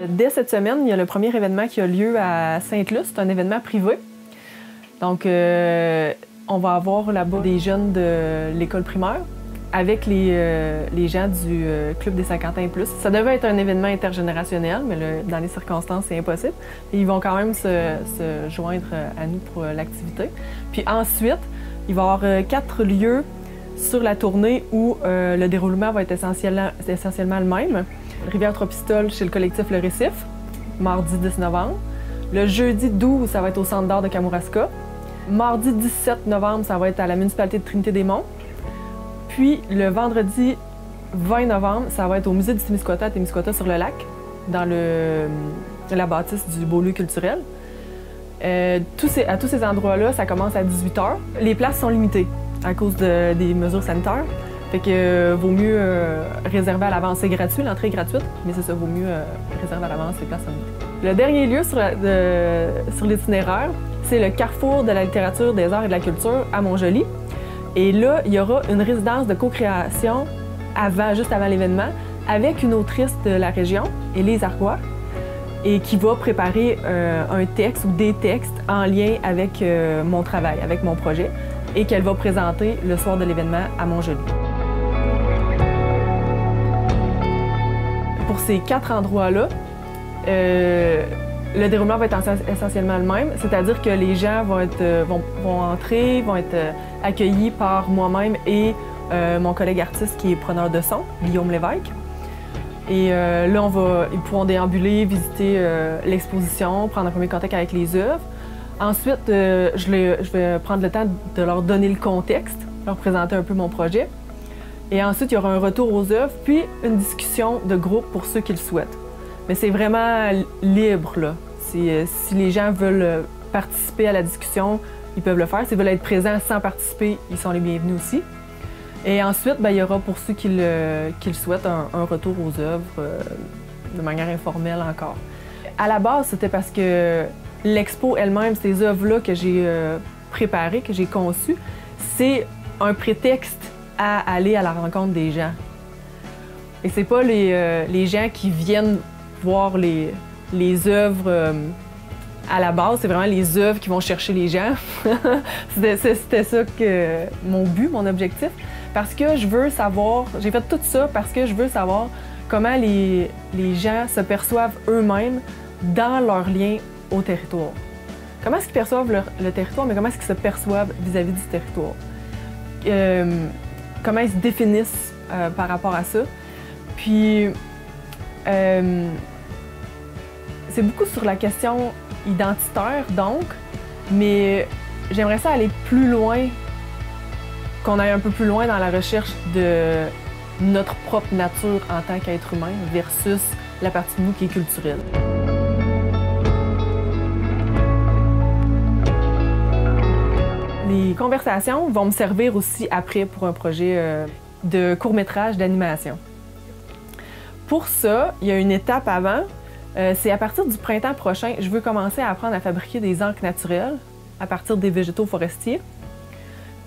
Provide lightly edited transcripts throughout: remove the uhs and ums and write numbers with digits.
Dès cette semaine, il y a le premier événement qui a lieu à Sainte-Luce. C'est un événement privé. Donc, on va avoir là-bas des jeunes de l'école primaire avec les gens du Club des 50 ans et plus. Ça devait être un événement intergénérationnel, mais dans les circonstances, c'est impossible. Et ils vont quand même se joindre à nous pour l'activité. Puis ensuite, il va y avoir 4 lieux sur la tournée où le déroulement va être essentiellement le même. Rivière-Trois-Pistoles chez le collectif Le Récif, mardi 10 novembre. Le jeudi 12, ça va être au Centre d'art de Kamouraska. Mardi 17 novembre, ça va être à la municipalité de Trinité-des-Monts. Puis le vendredi 20 novembre, ça va être au musée du Témiscouata à Témiscouata-sur-le-Lac, dans la bâtisse du Beau-Lieu culturel. À tous ces endroits-là, ça commence à 18 h. Les places sont limitées à cause des mesures sanitaires. Fait que vaut mieux réserver à l'avance. C'est gratuit, l'entrée est gratuite, mais c'est ça, vaut mieux réserver à l'avance, les places sont limitées. Le dernier lieu sur l'itinéraire, c'est le Carrefour de la littérature, des arts et de la culture à Montjoly. Et là, il y aura une résidence de co-création juste avant l'événement, avec une autrice de la région, Élise Argois, et qui va préparer un texte ou des textes en lien avec mon travail, avec mon projet, et qu'elle va présenter le soir de l'événement à Montjoly. Pour ces 4 endroits-là, le déroulement va être essentiellement le même, c'est-à-dire que les gens vont entrer, vont être accueillis par moi-même et mon collègue artiste qui est preneur de son, Guillaume Lévesque. Et là, ils pourront déambuler, visiter l'exposition, prendre un premier contact avec les œuvres. Ensuite, je vais prendre le temps de leur donner le contexte, leur présenter un peu mon projet. Et ensuite, il y aura un retour aux œuvres, puis une discussion de groupe pour ceux qui le souhaitent. Mais c'est vraiment libre, là. Si les gens veulent participer à la discussion, ils peuvent le faire. S'ils veulent être présents sans participer, ils sont les bienvenus aussi. Et ensuite, il y aura pour ceux qui le souhaitent un retour aux œuvres de manière informelle encore. À la base, c'était parce que l'expo elle-même, ces œuvres-là que j'ai préparées, que j'ai conçues, c'est un prétexte à aller à la rencontre des gens. Et c'est pas les gens qui viennent voir les œuvres à la base, c'est vraiment les œuvres qui vont chercher les gens. C'était ça mon but, mon objectif. Parce que je veux savoir, j'ai fait tout ça parce que je veux savoir comment les gens se perçoivent eux-mêmes dans leur lien au territoire. Comment est-ce qu'ils perçoivent le territoire, mais comment est-ce qu'ils se perçoivent vis-à-vis du territoire? Comment ils se définissent par rapport à ça. Puis, c'est beaucoup sur la question identitaire, donc, mais j'aimerais ça aller plus loin, qu'on aille un peu plus loin dans la recherche de notre propre nature en tant qu'être humain versus la partie de nous qui est culturelle. Les conversations vont me servir aussi après pour un projet de court-métrage d'animation. Pour ça, il y a une étape avant. C'est à partir du printemps prochain, je veux commencer à apprendre à fabriquer des encres naturelles à partir des végétaux forestiers.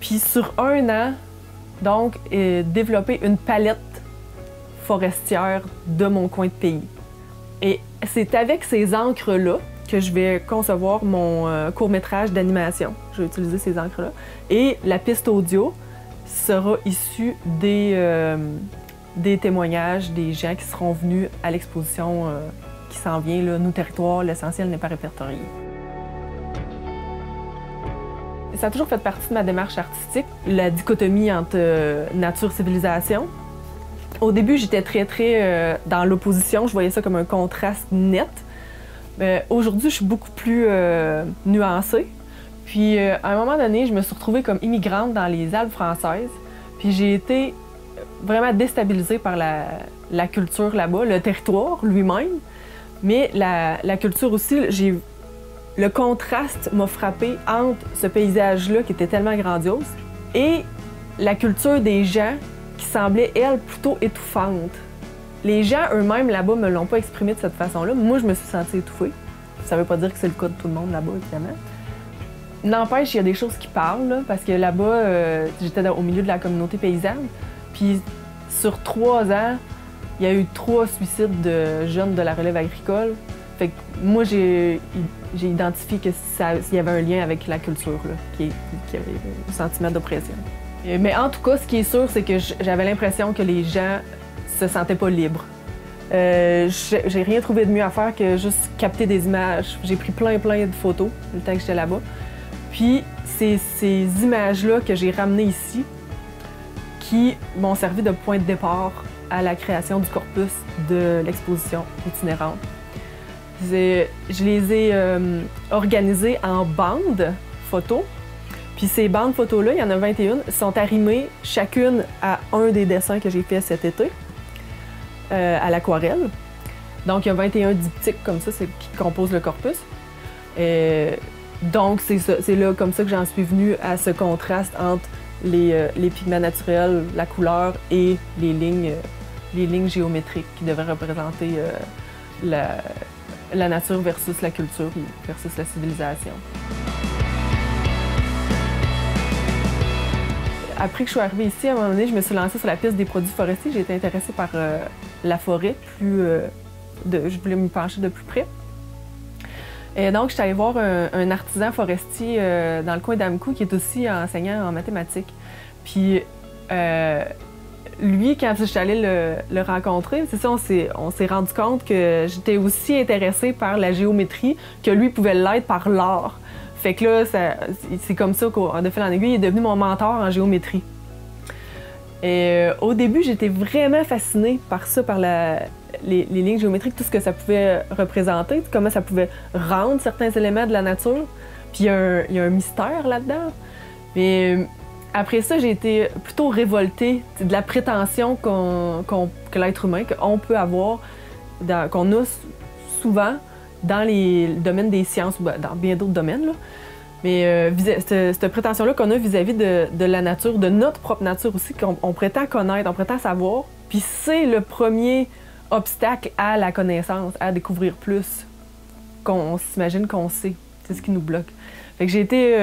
Puis sur 1 an, donc, développer une palette forestière de mon coin de pays. Et c'est avec ces encres-là que je vais concevoir mon court-métrage d'animation. Je vais utiliser ces encres-là. Et la piste audio sera issue des témoignages des gens qui seront venus à l'exposition qui s'en vient, là, Nos territoires, l'essentiel n'est pas répertorié. Ça a toujours fait partie de ma démarche artistique, la dichotomie entre nature-civilisation. Au début, j'étais très dans l'opposition, je voyais ça comme un contraste net. Aujourd'hui, je suis beaucoup plus nuancée. Puis, à un moment donné, je me suis retrouvée comme immigrante dans les Alpes françaises. Puis, j'ai été vraiment déstabilisée par la culture là-bas, le territoire lui-même. Mais la culture aussi, le contraste m'a frappée entre ce paysage-là qui était tellement grandiose et la culture des gens qui semblait, elle, plutôt étouffante. Les gens eux-mêmes là-bas me l'ont pas exprimé de cette façon-là. Moi, je me suis sentie étouffée. Ça veut pas dire que c'est le cas de tout le monde là-bas, évidemment. N'empêche, il y a des choses qui parlent, là, parce que là-bas, j'étais au milieu de la communauté paysanne. Puis sur 3 ans, il y a eu 3 suicides de jeunes de la relève agricole. Fait que moi, j'ai identifié qu'il y avait un lien avec la culture, là, qui avait un sentiment d'oppression. Mais en tout cas, ce qui est sûr, c'est que j'avais l'impression que les gens se sentaient pas libres. J'ai rien trouvé de mieux à faire que juste capter des images. J'ai pris plein de photos le temps que j'étais là-bas. Puis c'est ces images-là que j'ai ramenées ici qui m'ont servi de point de départ à la création du corpus de l'exposition itinérante. Je les ai organisées en bandes photos. Puis ces bandes photos-là, il y en a 21, sont arrimées chacune à un des dessins que j'ai fait cet été, à l'aquarelle. Donc il y a 21 diptyques comme ça, qui composent le corpus. Donc c'est là comme ça que j'en suis venue à ce contraste entre les pigments naturels, la couleur et les lignes géométriques qui devraient représenter la nature versus la culture versus la civilisation. Après que je suis arrivée ici, à un moment donné, je me suis lancée sur la piste des produits forestiers. J'ai été intéressée par la forêt, je voulais me pencher de plus près. Et donc, je suis allée voir un artisan forestier dans le coin d'Amcou qui est aussi enseignant en mathématiques. Puis, lui, quand je suis allée le rencontrer, c'est ça, on s'est rendu compte que j'étais aussi intéressée par la géométrie que lui pouvait l'être par l'art. Fait que là, c'est comme ça de fil en aiguille, il est devenu mon mentor en géométrie. Et au début, j'étais vraiment fascinée par ça, par les lignes géométriques, tout ce que ça pouvait représenter, comment ça pouvait rendre certains éléments de la nature. Puis il y a un mystère là-dedans. Mais après ça, j'ai été plutôt révoltée de la prétention que l'être humain, qu'on peut avoir, qu'on a souvent dans les domaines des sciences ou dans bien d'autres domaines. Là. Mais cette prétention-là qu'on a vis-à-vis de la nature, de notre propre nature aussi, qu'on prétend connaître, on prétend savoir. Puis c'est le premier obstacle à la connaissance, à découvrir plus qu'on s'imagine qu'on sait. C'est ce qui nous bloque. Fait que j'ai été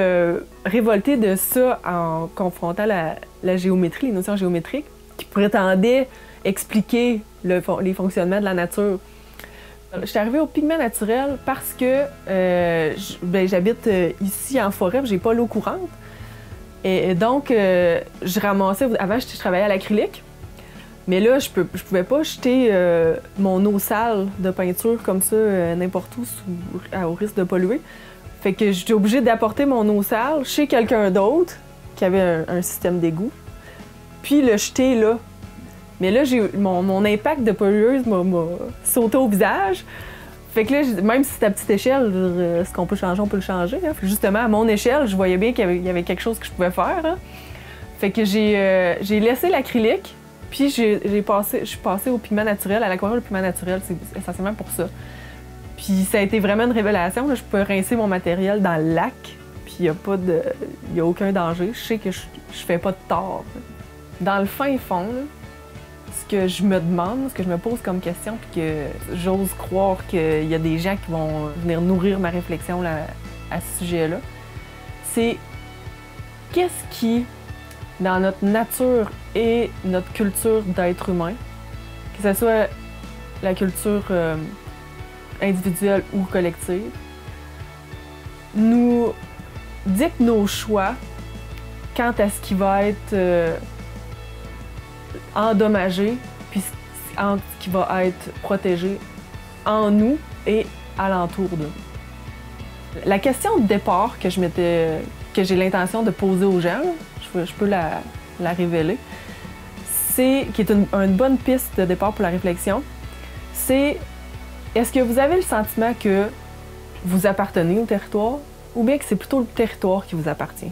révoltée de ça en confrontant la géométrie, les notions géométriques, qui prétendaient expliquer les fonctionnements de la nature. Je suis arrivée au pigment naturel parce que j'habite ici en forêt, j'ai pas l'eau courante. Et donc, je ramassais. Avant, je travaillais à l'acrylique. Mais là, je pouvais pas jeter mon eau sale de peinture comme ça n'importe où au risque de polluer. Fait que j'étais obligée d'apporter mon eau sale chez quelqu'un d'autre qui avait un système d'égout, puis le jeter là. Mais là, mon impact de pollueuse m'a sauté au visage. Fait que là, même si c'est à petite échelle, ce qu'on peut changer, on peut le changer. Hein. Justement, à mon échelle, je voyais bien qu'il y avait quelque chose que je pouvais faire. Hein. Fait que j'ai laissé l'acrylique, puis je suis passée au pigment naturel, à l'aquarelle au pigment naturel. C'est essentiellement pour ça. Puis ça a été vraiment une révélation. Là. Je peux rincer mon matériel dans le lac, puis il n'y a aucun danger. Je sais que je fais pas de tort. Dans le fin fond, là, ce que je me demande, ce que je me pose comme question, puis que j'ose croire qu'il y a des gens qui vont venir nourrir ma réflexion là, à ce sujet-là, c'est qu'est-ce qui, dans notre nature et notre culture d'être humain, que ce soit la culture individuelle ou collective, nous dicte nos choix quant à ce qui va être endommagé, puis ce qui va être protégé en nous et alentour de nous. La question de départ que j'ai l'intention de poser aux gens, je peux la révéler, qui est une bonne piste de départ pour la réflexion, c'est: est-ce que vous avez le sentiment que vous appartenez au territoire ou bien que c'est plutôt le territoire qui vous appartient?